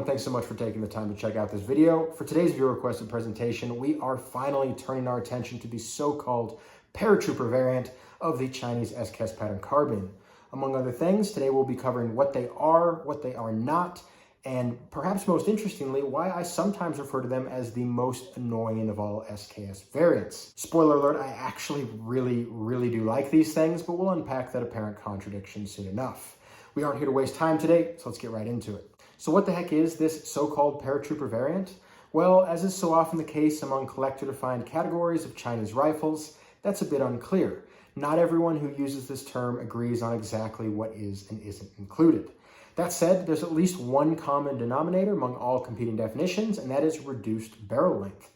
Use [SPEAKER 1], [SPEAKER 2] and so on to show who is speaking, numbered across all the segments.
[SPEAKER 1] thanks so much for taking the time to check out this video. For today's viewer requested presentation, we are finally turning our attention to the so-called paratrooper variant of the Chinese SKS pattern carbine. Among other things, today we'll be covering what they are not, and perhaps most interestingly, why I sometimes refer to them as the most annoying of all SKS variants. Spoiler alert, I actually really do like these things, but we'll unpack that apparent contradiction soon enough. We aren't here to waste time today, so let's get right into it. So what the heck is this so-called paratrooper variant? Well, as is so often the case among collector-defined categories of Chinese rifles, that's a bit unclear. Not everyone who uses this term agrees on exactly what is and isn't included. That said, there's at least one common denominator among all competing definitions, and that is reduced barrel length.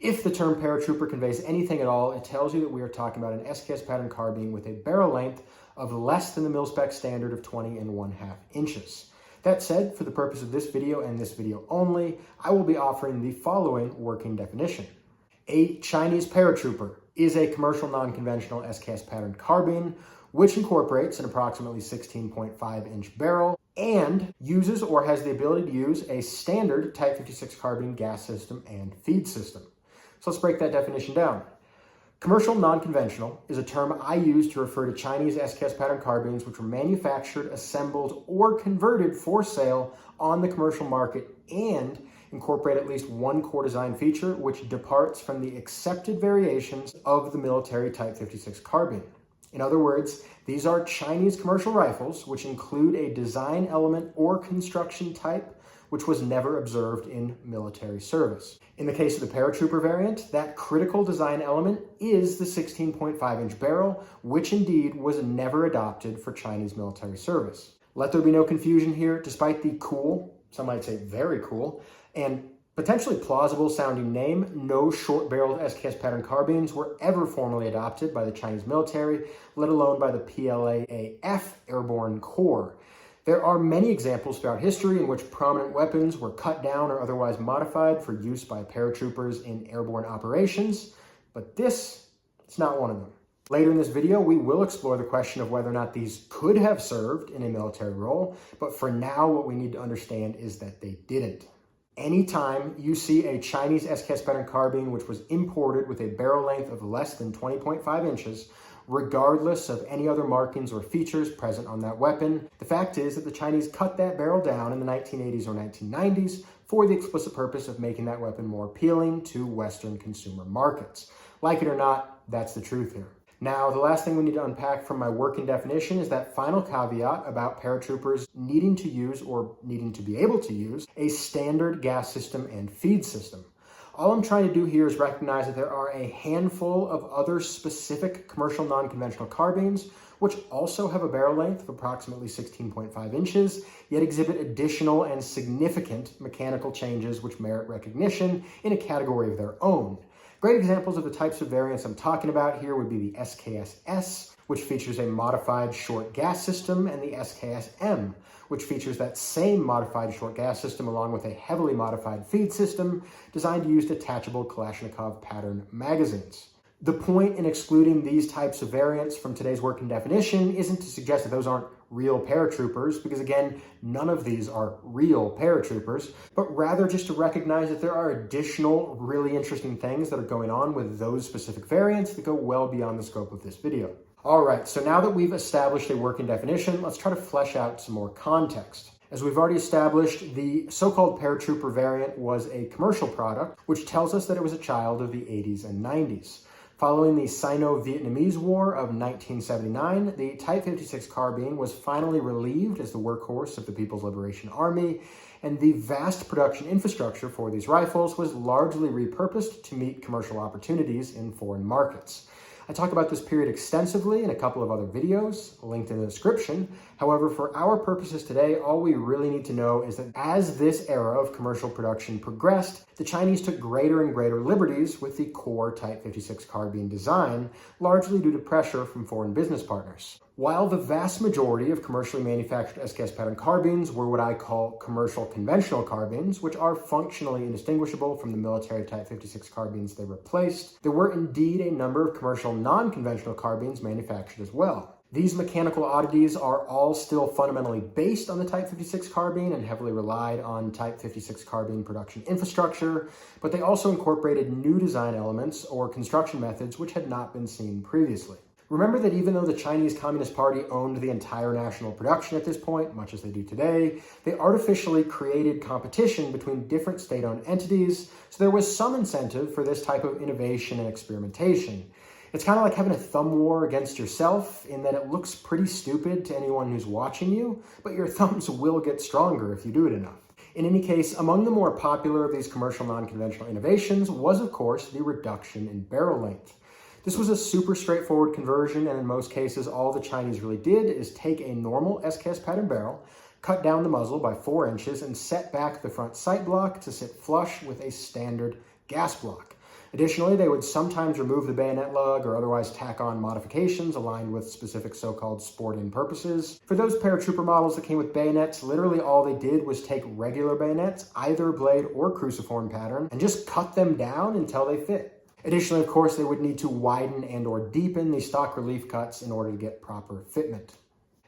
[SPEAKER 1] If the term paratrooper conveys anything at all, it tells you that we are talking about an SKS pattern carbine with a barrel length of less than the mil-spec standard of 20 1/2 inches. That said, for the purpose of this video and this video only, I will be offering the following working definition. A Chinese paratrooper is a commercial non-conventional SKS pattern carbine, which incorporates an approximately 16.5-inch barrel and uses or has the ability to use a standard Type 56 carbine gas system and feed system. So let's break that definition down. Commercial non-conventional is a term I use to refer to Chinese SKS pattern carbines which were manufactured, assembled, or converted for sale on the commercial market and incorporate at least one core design feature which departs from the accepted variations of the military Type 56 carbine. In other words, these are Chinese commercial rifles which include a design element or construction type which was never observed in military service. In the case of the paratrooper variant, that critical design element is the 16.5-inch barrel, which indeed was never adopted for Chinese military service. Let there be no confusion here, despite the cool, some might say very cool, and potentially plausible sounding name, no short-barreled SKS pattern carbines were ever formally adopted by the Chinese military, let alone by the PLAAF Airborne Corps. There are many examples throughout history in which prominent weapons were cut down or otherwise modified for use by paratroopers in airborne operations, but this is not one of them. Later in this video, we will explore the question of whether or not these could have served in a military role, but for now, what we need to understand is that they didn't. Anytime you see a Chinese SKS pattern carbine which was imported with a barrel length of less than 20.5 inches, regardless of any other markings or features present on that weapon, the fact is that the Chinese cut that barrel down in the 1980s or 1990s for the explicit purpose of making that weapon more appealing to Western consumer markets. Like it or not, that's the truth here. Now, the last thing we need to unpack from my working definition is that final caveat about paratroopers needing to use or needing to be able to use a standard gas system and feed system. All I'm trying to do here is recognize that there are a handful of other specific commercial non-conventional carbines which also have a barrel length of approximately 16.5 inches, yet exhibit additional and significant mechanical changes which merit recognition in a category of their own. Great examples of the types of variants I'm talking about here would be the SKS-S, which features a modified short gas system, and the SKS-M, which features that same modified short gas system along with a heavily modified feed system designed to use detachable Kalashnikov pattern magazines. The point in excluding these types of variants from today's working definition isn't to suggest that those aren't real paratroopers, because again, none of these are real paratroopers, but rather just to recognize that there are additional really interesting things that are going on with those specific variants that go well beyond the scope of this video. All right, so now that we've established a working definition, let's try to flesh out some more context. As we've already established, the so-called paratrooper variant was a commercial product, which tells us that it was a child of the 80s and 90s. Following the Sino-Vietnamese War of 1979, the Type 56 carbine was finally relieved as the workhorse of the People's Liberation Army, and the vast production infrastructure for these rifles was largely repurposed to meet commercial opportunities in foreign markets. I talk about this period extensively in a couple of other videos, linked in the description. However, for our purposes today, all we really need to know is that as this era of commercial production progressed, the Chinese took greater and greater liberties with the core Type 56 carbine design, largely due to pressure from foreign business partners. While the vast majority of commercially manufactured SKS pattern carbines were what I call commercial conventional carbines, which are functionally indistinguishable from the military Type 56 carbines they replaced, there were indeed a number of commercial non-conventional carbines manufactured as well. These mechanical oddities are all still fundamentally based on the Type 56 carbine and heavily relied on Type 56 carbine production infrastructure, but they also incorporated new design elements or construction methods which had not been seen previously. Remember that even though the Chinese Communist Party owned the entire national production at this point, much as they do today, they artificially created competition between different state-owned entities, so there was some incentive for this type of innovation and experimentation. It's kind of like having a thumb war against yourself in that it looks pretty stupid to anyone who's watching you, but your thumbs will get stronger if you do it enough. In any case, among the more popular of these commercial non-conventional innovations was, of course, the reduction in barrel length. This was a super straightforward conversion, and in most cases, all the Chinese really did is take a normal SKS pattern barrel, cut down the muzzle by 4 inches, and set back the front sight block to sit flush with a standard gas block. Additionally, they would sometimes remove the bayonet lug or otherwise tack on modifications aligned with specific so-called sporting purposes. For those paratrooper models that came with bayonets, literally all they did was take regular bayonets, either blade or cruciform pattern, and just cut them down until they fit. Additionally, of course, they would need to widen and or deepen the stock relief cuts in order to get proper fitment.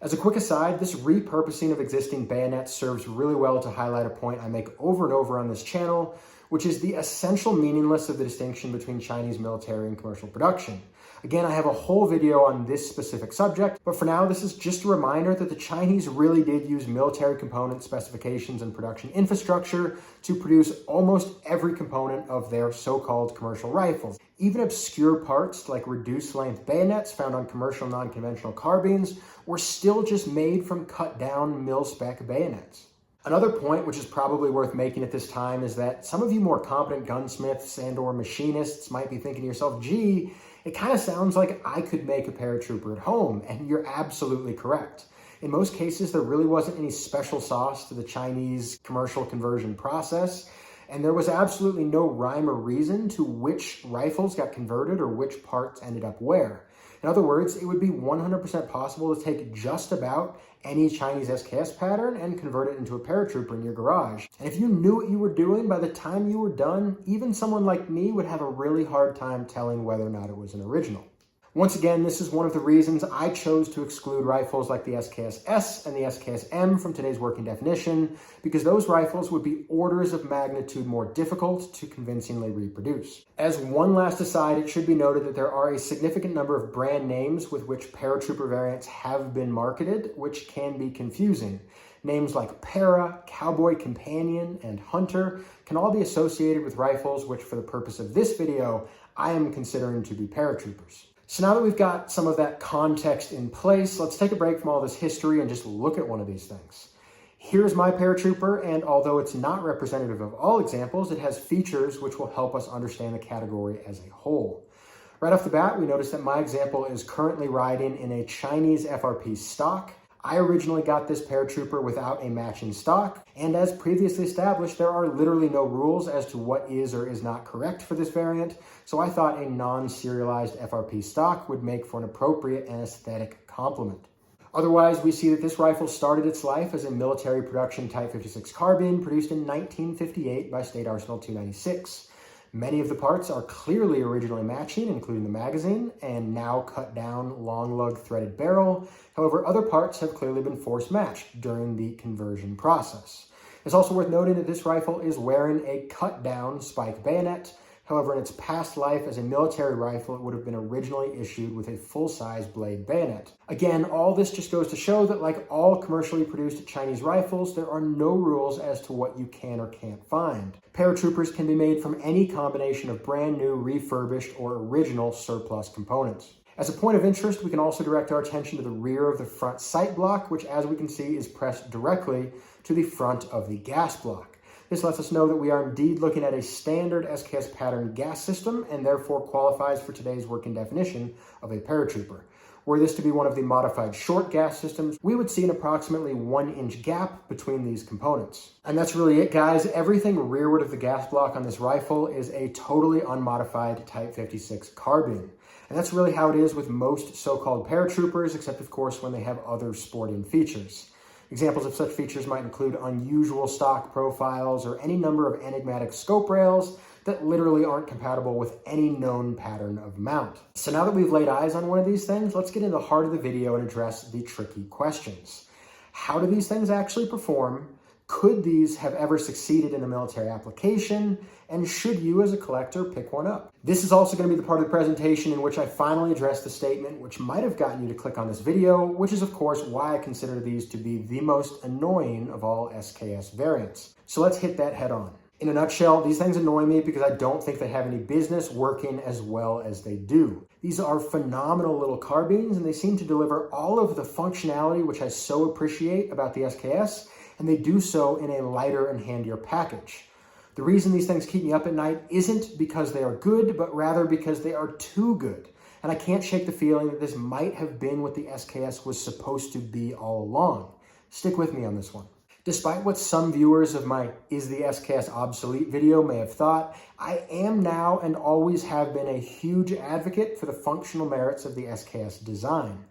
[SPEAKER 1] As a quick aside, this repurposing of existing bayonets serves really well to highlight a point I make over and over on this channel, which is the essential meaninglessness of the distinction between Chinese military and commercial production. Again, I have a whole video on this specific subject, but for now, this is just a reminder that the Chinese really did use military component specifications and production infrastructure to produce almost every component of their so-called commercial rifles. Even obscure parts like reduced length bayonets found on commercial non-conventional carbines were still just made from cut down mil-spec bayonets. Another point, which is probably worth making at this time, is that some of you more competent gunsmiths and or machinists might be thinking to yourself, gee, it kind of sounds like I could make a paratrooper at home, and you're absolutely correct. In most cases, there really wasn't any special sauce to the Chinese commercial conversion process, and there was absolutely no rhyme or reason to which rifles got converted or which parts ended up where. In other words, it would be 100% possible to take just about any Chinese SKS pattern and convert it into a paratrooper in your garage. And if you knew what you were doing, by the time you were done, even someone like me would have a really hard time telling whether or not it was an original. Once again, this is one of the reasons I chose to exclude rifles like the SKS-S and the SKS-M from today's working definition, because those rifles would be orders of magnitude more difficult to convincingly reproduce. As one last aside, it should be noted that there are a significant number of brand names with which paratrooper variants have been marketed, which can be confusing. Names like Para, Cowboy Companion, and Hunter can all be associated with rifles which, for the purpose of this video, I am considering to be paratroopers. So now that we've got some of that context in place, let's take a break from all this history and just look at one of these things. Here's my paratrooper, and although it's not representative of all examples, it has features which will help us understand the category as a whole. Right off the bat, we notice that my example is currently riding in a Chinese FRP stock. I originally got this paratrooper without a matching stock, and as previously established, there are literally no rules as to what is or is not correct for this variant, so I thought a non-serialized FRP stock would make for an appropriate and aesthetic complement. Otherwise, we see that this rifle started its life as a military production Type 56 carbine produced in 1958 by State Arsenal 296. Many of the parts are clearly originally matching, including the magazine, and now cut down long lug threaded barrel. However, other parts have clearly been force matched during the conversion process. It's also worth noting that this rifle is wearing a cut down spike bayonet. However, in its past life as a military rifle, it would have been originally issued with a full-size blade bayonet. Again, all this just goes to show that like all commercially produced Chinese rifles, there are no rules as to what you can or can't find. Paratroopers can be made from any combination of brand new, refurbished, or original surplus components. As a point of interest, we can also direct our attention to the rear of the front sight block, which as we can see is pressed directly to the front of the gas block. This lets us know that we are indeed looking at a standard SKS pattern gas system and therefore qualifies for today's working definition of a paratrooper. Were this to be one of the modified short gas systems, we would see an approximately 1-inch gap between these components. And that's really it, guys. Everything rearward of the gas block on this rifle is a totally unmodified Type 56 carbine. And that's really how it is with most so-called paratroopers, except of course when they have other sporting features. Examples of such features might include unusual stock profiles or any number of enigmatic scope rails that literally aren't compatible with any known pattern of mount. So now that we've laid eyes on one of these things, let's get into the heart of the video and address the tricky questions. How do these things actually perform? Could these have ever succeeded in a military application? And should you as a collector pick one up? This is also going to be the part of the presentation in which I finally address the statement which might have gotten you to click on this video, which is of course why I consider these to be the most annoying of all SKS variants. So let's hit that head on. In a nutshell, these things annoy me because I don't think they have any business working as well as they do. These are phenomenal little carbines, and they seem to deliver all of the functionality which I so appreciate about the SKS, and they do so in a lighter and handier package. The reason these things keep me up at night isn't because they are good, but rather because they are too good. And I can't shake the feeling that this might have been what the SKS was supposed to be all along. Stick with me on this one. Despite what some viewers of my "Is the SKS Obsolete" video may have thought, I am now and always have been a huge advocate for the functional merits of the SKS design.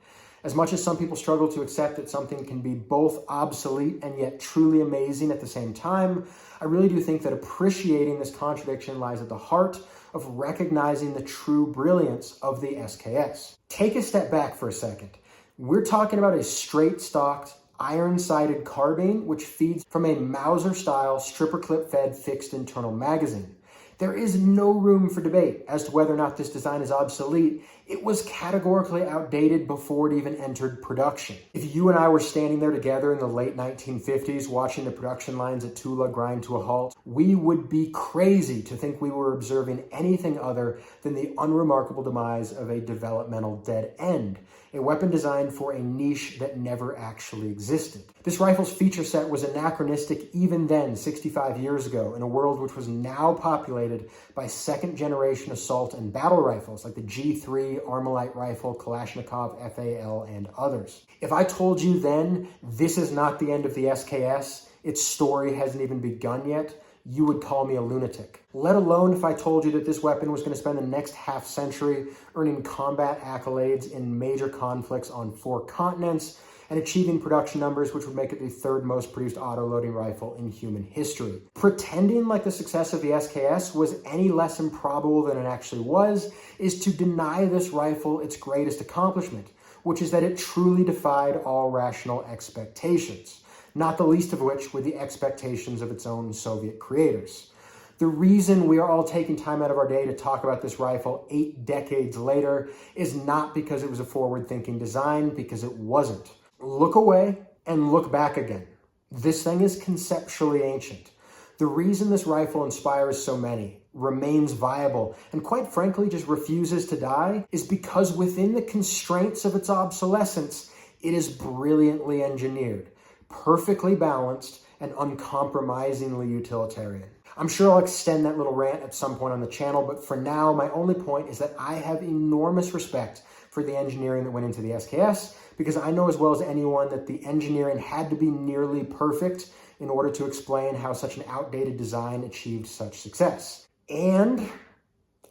[SPEAKER 1] As much as some people struggle to accept that something can be both obsolete and yet truly amazing at the same time, I really do think that appreciating this contradiction lies at the heart of recognizing the true brilliance of the SKS. Take a step back for a second. We're talking about a straight-stocked, iron-sighted carbine which feeds from a Mauser-style stripper clip-fed fixed internal magazine. There is no room for debate as to whether or not this design is obsolete. It was categorically outdated before it even entered production. If you and I were standing there together in the late 1950s watching the production lines at Tula grind to a halt, we would be crazy to think we were observing anything other than the unremarkable demise of a developmental dead end, a weapon designed for a niche that never actually existed. This rifle's feature set was anachronistic even then, 65 years ago, in a world which was now populated by second-generation assault and battle rifles like the G3, Armalite rifle, Kalashnikov, FAL, and others. If I told you then this is not the end of the SKS, its story hasn't even begun yet, you would call me a lunatic. Let alone if I told you that this weapon was going to spend the next half century earning combat accolades in major conflicts on 4 continents and achieving production numbers which would make it the 3rd most produced auto-loading rifle in human history. Pretending like the success of the SKS was any less improbable than it actually was is to deny this rifle its greatest accomplishment, which is that it truly defied all rational expectations, not the least of which were the expectations of its own Soviet creators. The reason we are all taking time out of our day to talk about this rifle 8 decades later is not because it was a forward-thinking design, because it wasn't. Look away and look back again. This thing is conceptually ancient. The reason this rifle inspires so many, remains viable, and quite frankly just refuses to die is because within the constraints of its obsolescence, it is brilliantly engineered, perfectly balanced, and uncompromisingly utilitarian. I'm sure I'll extend that little rant at some point on the channel, but for now, my only point is that I have enormous respect for the engineering that went into the SKS, because I know as well as anyone that the engineering had to be nearly perfect in order to explain how such an outdated design achieved such success. And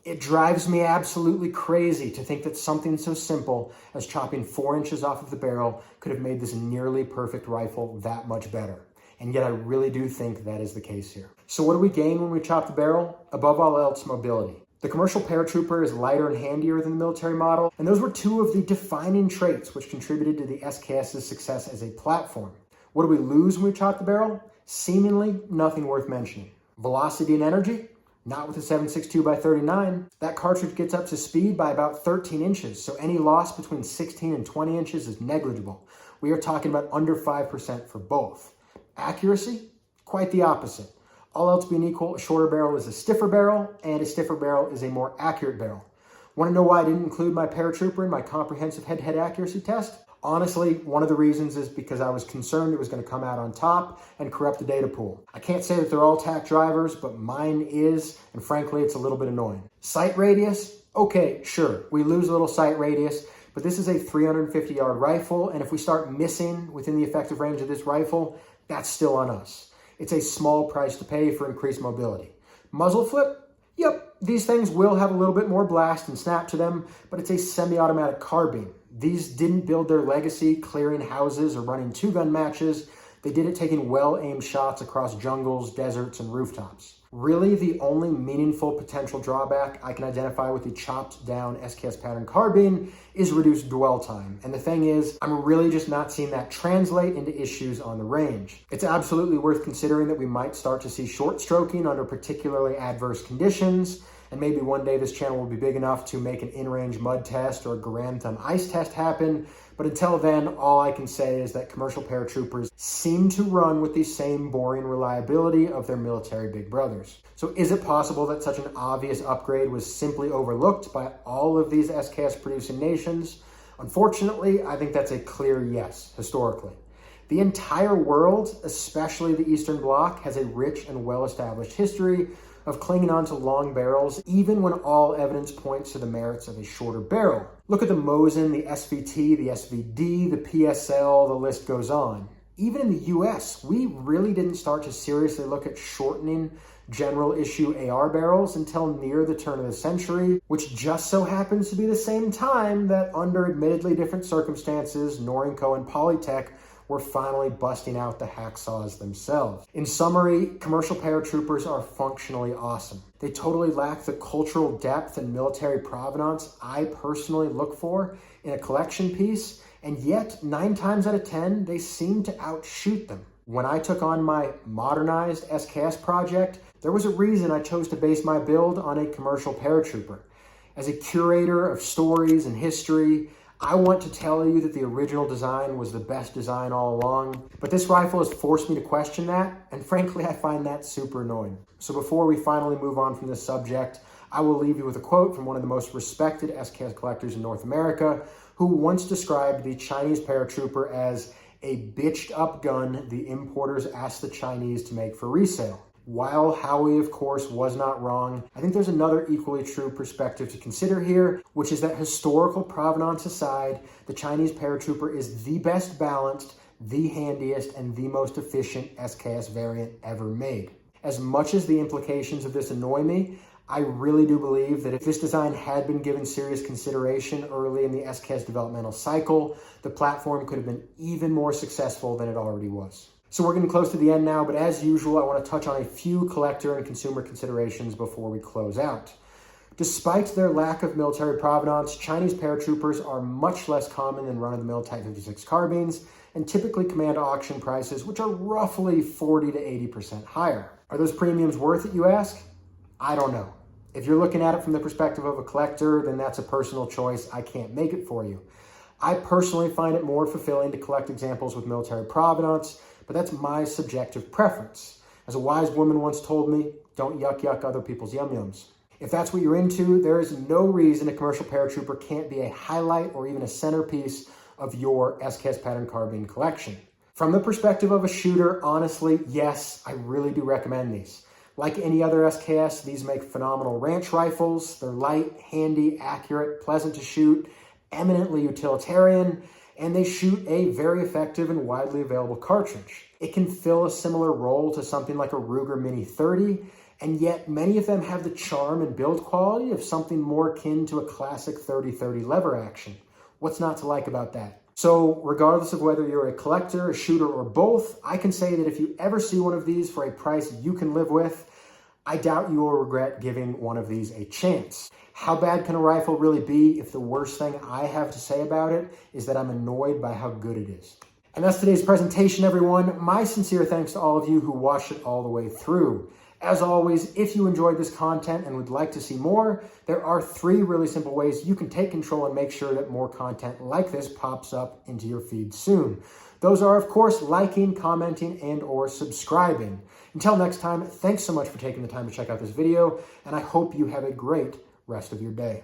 [SPEAKER 1] it drives me absolutely crazy to think that something so simple as chopping 4 inches off of the barrel could have made this nearly perfect rifle that much better. And yet I really do think that is the case here. So what do we gain when we chop the barrel? Above all else, mobility. The commercial paratrooper is lighter and handier than the military model, and those were 2 of the defining traits which contributed to the SKS's success as a platform. What do we lose when we chop the barrel? Seemingly nothing worth mentioning. Velocity and energy? Not with a 7.62x39. That cartridge gets up to speed by about 13 inches, so any loss between 16 and 20 inches is negligible. We are talking about under 5% for both. Accuracy? Quite the opposite. All else being equal, a shorter barrel is a stiffer barrel, and a stiffer barrel is a more accurate barrel. Want to know why I didn't include my paratrooper in my comprehensive head-to-head accuracy test? Honestly, one of the reasons is because I was concerned it was going to come out on top and corrupt the data pool. I can't say that they're all TAC drivers, but mine is, and frankly, it's a little bit annoying. Sight radius? Okay, sure, we lose a little sight radius, but this is a 350-yard rifle, and if we start missing within the effective range of this rifle, that's still on us. It's a small price to pay for increased mobility. Muzzle flip? Yep, these things will have a little bit more blast and snap to them, but it's a semi-automatic carbine. These didn't build their legacy clearing houses or running 2-gun matches. They did it taking well-aimed shots across jungles, deserts, and rooftops. Really, the only meaningful potential drawback I can identify with the chopped down SKS pattern carbine is reduced dwell time. And the thing is, I'm really just not seeing that translate into issues on the range. It's absolutely worth considering that we might start to see short stroking under particularly adverse conditions. And maybe one day this channel will be big enough to make an in-range mud test or a Garand Thumb ice test happen. But until then, all I can say is that commercial paratroopers seem to run with the same boring reliability of their military big brothers. So is it possible that such an obvious upgrade was simply overlooked by all of these SKS producing nations? Unfortunately, I think that's a clear yes, historically. The entire world, especially the Eastern Bloc, has a rich and well-established history of clinging on to long barrels, even when all evidence points to the merits of a shorter barrel. Look at the Mosin, the SVT, the SVD, the PSL, the list goes on. Even in the US, we really didn't start to seriously look at shortening general issue AR barrels until near the turn of the century, which just so happens to be the same time that, under admittedly different circumstances, Norinco and Polytech were finally busting out the hacksaws themselves. In summary, commercial paratroopers are functionally awesome. They totally lack the cultural depth and military provenance I personally look for in a collection piece, and yet 9 times out of 10, they seem to outshoot them. When I took on my modernized SKS project, there was a reason I chose to base my build on a commercial paratrooper. As a curator of stories and history, I want to tell you that the original design was the best design all along, but this rifle has forced me to question that, and frankly, I find that super annoying. So before we finally move on from this subject, I will leave you with a quote from one of the most respected SKS collectors in North America, who once described the Chinese paratrooper as a bitched up gun the importers asked the Chinese to make for resale. While Howie, of course, was not wrong, I think there's another equally true perspective to consider here, which is that historical provenance aside, the Chinese paratrooper is the best balanced, the handiest, and the most efficient SKS variant ever made. As much as the implications of this annoy me, I really do believe that if this design had been given serious consideration early in the SKS developmental cycle, the platform could have been even more successful than it already was. So we're getting close to the end now, but as usual, I want to touch on a few collector and consumer considerations before we close out. Despite their lack of military provenance, Chinese paratroopers are much less common than run-of-the-mill Type 56 carbines and typically command auction prices, which are roughly 40 to 80% higher. Are those premiums worth it, you ask? I don't know. If you're looking at it from the perspective of a collector, then that's a personal choice. I can't make it for you. I personally find it more fulfilling to collect examples with military provenance, but that's my subjective preference. As a wise woman once told me, don't yuck other people's yum-yums. If that's what you're into, there is no reason a commercial paratrooper can't be a highlight or even a centerpiece of your SKS pattern carbine collection. From the perspective of a shooter, honestly, yes, I really do recommend these. Like any other SKS, these make phenomenal ranch rifles. They're light, handy, accurate, pleasant to shoot, eminently utilitarian, and they shoot a very effective and widely available cartridge. It can fill a similar role to something like a Ruger Mini 30, and yet many of them have the charm and build quality of something more akin to a classic 30-30 lever action. What's not to like about that? So regardless of whether you're a collector, a shooter, or both, I can say that if you ever see one of these for a price you can live with, I doubt you will regret giving one of these a chance. How bad can a rifle really be if the worst thing I have to say about it is that I'm annoyed by how good it is? And that's today's presentation, everyone. My sincere thanks to all of you who watched it all the way through. As always, if you enjoyed this content and would like to see more, there are 3 really simple ways you can take control and make sure that more content like this pops up into your feed soon. Those are, of course, liking, commenting, and or subscribing. Until next time, thanks so much for taking the time to check out this video, and I hope you have a great rest of your day.